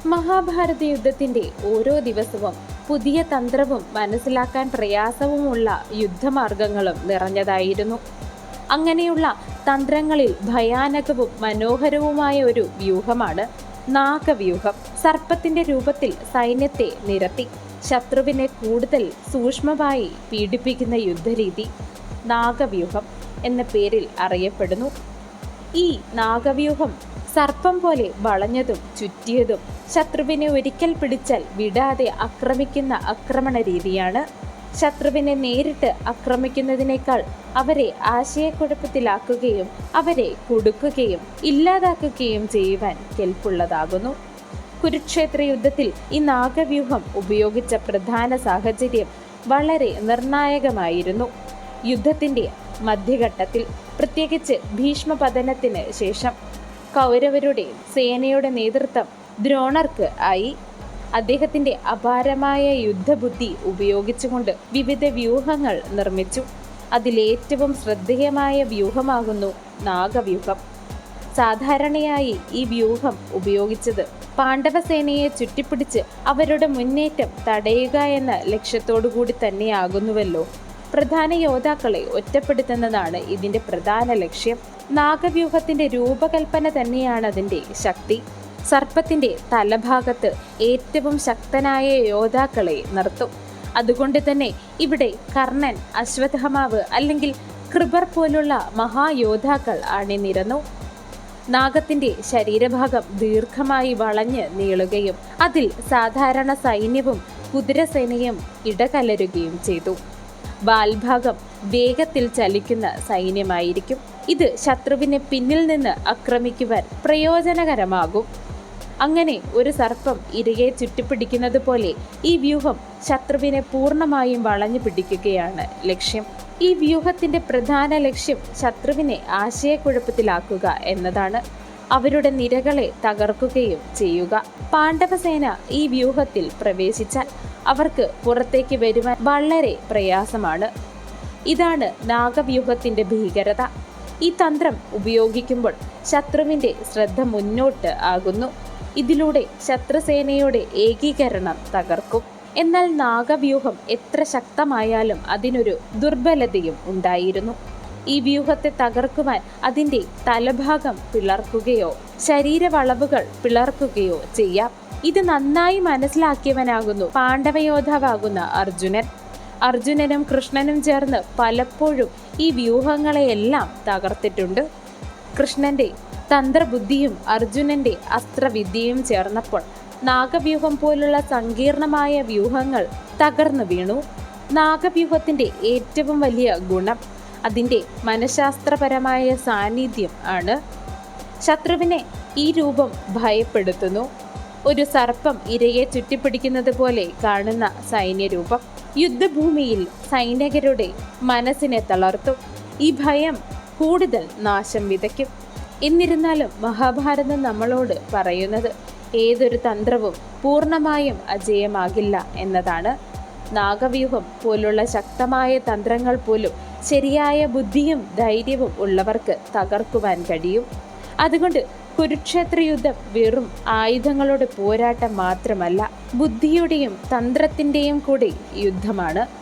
മഹാഭാരത യുദ്ധത്തിന്റെ ഓരോ ദിവസവും പുതിയ തന്ത്രവും മനസ്സിലാക്കാൻ പ്രയാസവുമുള്ള യുദ്ധമാർഗങ്ങളും നിറഞ്ഞതായിരുന്നു. അങ്ങനെയുള്ള തന്ത്രങ്ങളിൽ ഭയാനകവും മനോഹരവുമായ ഒരു വ്യൂഹമാണ് നാഗവ്യൂഹം. സർപ്പത്തിന്റെ രൂപത്തിൽ സൈന്യത്തെ നിരത്തി ശത്രുവിനെ കൂടുതൽ സൂക്ഷ്മമായി പീഡിപ്പിക്കുന്ന യുദ്ധരീതി നാഗവ്യൂഹം എന്ന പേരിൽ അറിയപ്പെടുന്നു. ഈ നാഗവ്യൂഹം സർപ്പം പോലെ വളഞ്ഞതും ചുറ്റിയതും ശത്രുവിനെ ഒരിക്കൽ പിടിച്ചാൽ വിടാതെ ആക്രമിക്കുന്ന ആക്രമണ രീതിയാണ്. ശത്രുവിനെ നേരിട്ട് ആക്രമിക്കുന്നതിനേക്കാൾ അവരെ ആശയക്കുഴപ്പത്തിലാക്കുകയും അവരെ കുടുക്കുകയും ഇല്ലാതാക്കുകയും ചെയ്യുവാൻ കെൽപ്പുള്ളതാകുന്നു. കുരുക്ഷേത്ര യുദ്ധത്തിൽ ഈ നാഗവ്യൂഹം ഉപയോഗിച്ച പ്രധാന സാഹചര്യം വളരെ നിർണായകമായിരുന്നു. യുദ്ധത്തിന്റെ മധ്യഘട്ടത്തിൽ, പ്രത്യേകിച്ച് ഭീഷ്മപതനത്തിന് ശേഷം, കൗരവരുടെ സേനയുടെ നേതൃത്വം ദ്രോണർക്ക് ആയി. അദ്ദേഹത്തിന്റെ അപാരമായ യുദ്ധബുദ്ധി ഉപയോഗിച്ചുകൊണ്ട് വിവിധ വ്യൂഹങ്ങൾ നിർമ്മിച്ചു. അതിലേറ്റവും ശ്രദ്ധേയമായ വ്യൂഹമാകുന്നു നാഗവ്യൂഹം. സാധാരണയായി ഈ വ്യൂഹം ഉപയോഗിച്ചത് പാണ്ഡവസേനയെ ചുറ്റിപ്പിടിച്ച് അവരുടെ മുന്നേറ്റം തടയുക എന്ന ലക്ഷ്യത്തോടുകൂടി തന്നെയാകുന്നുവല്ലോ. പ്രധാന യോദ്ധാക്കളെ ഒറ്റപ്പെടുത്തുന്നതാണ് ഇതിന്റെ പ്രധാന ലക്ഷ്യം. നാഗവ്യൂഹത്തിന്റെ രൂപകൽപ്പന തന്നെയാണ് അതിന്റെ ശക്തി. സർപ്പത്തിന്റെ തലഭാഗത്ത് ഏറ്റവും ശക്തനായ യോദ്ധാക്കളെ നിർത്തും. അതുകൊണ്ട് തന്നെ ഇവിടെ കർണൻ, അശ്വത്ഥമാവ് അല്ലെങ്കിൽ കൃപർ പോലുള്ള മഹായോദ്ധാക്കൾ അണിനിരന്നു. നാഗത്തിന്റെ ശരീരഭാഗം ദീർഘമായി വളഞ്ഞ് നീളുകയും അതിൽ സാധാരണ സൈന്യവും കുതിരസേനയും ഇടകലരുകയും ചെയ്തു. വാൽഭാഗം വേഗത്തിൽ ചലിക്കുന്ന സൈന്യമായിരിക്കും. ഇത് ശത്രുവിനെ പിന്നിൽ നിന്ന് ആക്രമിക്കുവാൻ പ്രയോജനകരമാകും. അങ്ങനെ ഒരു സർപ്പം ഇരയെ ചുറ്റിപ്പിടിക്കുന്നത് പോലെ ഈ വ്യൂഹം ശത്രുവിനെ പൂർണ്ണമായും വളഞ്ഞു പിടിക്കുകയാണ് ലക്ഷ്യം. ഈ വ്യൂഹത്തിന്റെ പ്രധാന ലക്ഷ്യം ശത്രുവിനെ ആശയക്കുഴപ്പത്തിലാക്കുക എന്നതാണ്. അവരുടെ നിരകളെ തകർക്കുകയും ചെയ്യുക. പാണ്ഡവസേന ഈ വ്യൂഹത്തിൽ പ്രവേശിച്ചാൽ അവർക്ക് പുറത്തേക്ക് വരുവാൻ വളരെ പ്രയാസമാണ്. ഇതാണ് നാഗവ്യൂഹത്തിന്റെ ഭീകരത. ഈ തന്ത്രം ഉപയോഗിക്കുമ്പോൾ ശത്രുവിന്റെ ശ്രദ്ധ മുന്നോട്ട് ആകുന്നു. ഇതിലൂടെ ശത്രുസേനയുടെ ഏകീകരണം തകർക്കും. എന്നാൽ നാഗവ്യൂഹം എത്ര ശക്തമായാലും അതിനൊരു ദുർബലതയും ഉണ്ടായിരുന്നു. ഈ വ്യൂഹത്തെ തകർക്കുവാൻ അതിന്റെ തലഭാഗം പിളർക്കുകയോ ശരീരവളവുകൾ പിളർക്കുകയോ ചെയ്യാം. ഇത് നന്നായി മനസ്സിലാക്കിയവനാകുന്നു പാണ്ഡവയോദ്ധാവാകുന്ന അർജുനൻ. അർജുനനും കൃഷ്ണനും ചേർന്ന് പലപ്പോഴും ഈ വ്യൂഹങ്ങളെയെല്ലാം തകർത്തിട്ടുണ്ട്. കൃഷ്ണന്റെ തന്ത്രബുദ്ധിയും അർജുനന്റെ അസ്ത്രവിദ്യയും ചേർന്നപ്പോൾ നാഗവ്യൂഹം പോലുള്ള സങ്കീർണമായ വ്യൂഹങ്ങൾ തകർന്നു വീണു. നാഗവ്യൂഹത്തിന്റെ ഏറ്റവും വലിയ ഗുണം അതിന്റെ മനഃശാസ്ത്രപരമായ സാന്നിധ്യം ആണ്. ശത്രുവിനെ ഈ രൂപം ഭയപ്പെടുത്തുന്നു. ഒരു സർപ്പം ഇരയെ ചുറ്റിപ്പിടിക്കുന്നത് പോലെ കാണുന്ന സൈന്യരൂപം യുദ്ധഭൂമിയിൽ സൈനികരുടെ മനസ്സിനെ തളർത്തും. ഈ ഭയം കൂടുതൽ നാശം വിതയ്ക്കും. എന്നിരുന്നാലും മഹാഭാരതം നമ്മളോട് പറയുന്നത് ഏതൊരു തന്ത്രവും പൂർണ്ണമായും അജയമാകില്ല എന്നതാണ്. നാഗവ്യൂഹം പോലുള്ള ശക്തമായ തന്ത്രങ്ങൾ പോലും ശരിയായ ബുദ്ധിയും ധൈര്യവും ഉള്ളവർക്ക് തകർക്കുവാൻ കഴിയും. അതുകൊണ്ട് കുരുക്ഷേത്ര യുദ്ധം വെറും ആയുധങ്ങളുടെ പോരാട്ടം മാത്രമല്ല, ബുദ്ധിയുടെയും തന്ത്രത്തിൻ്റെയും കൂടി യുദ്ധമാണ്.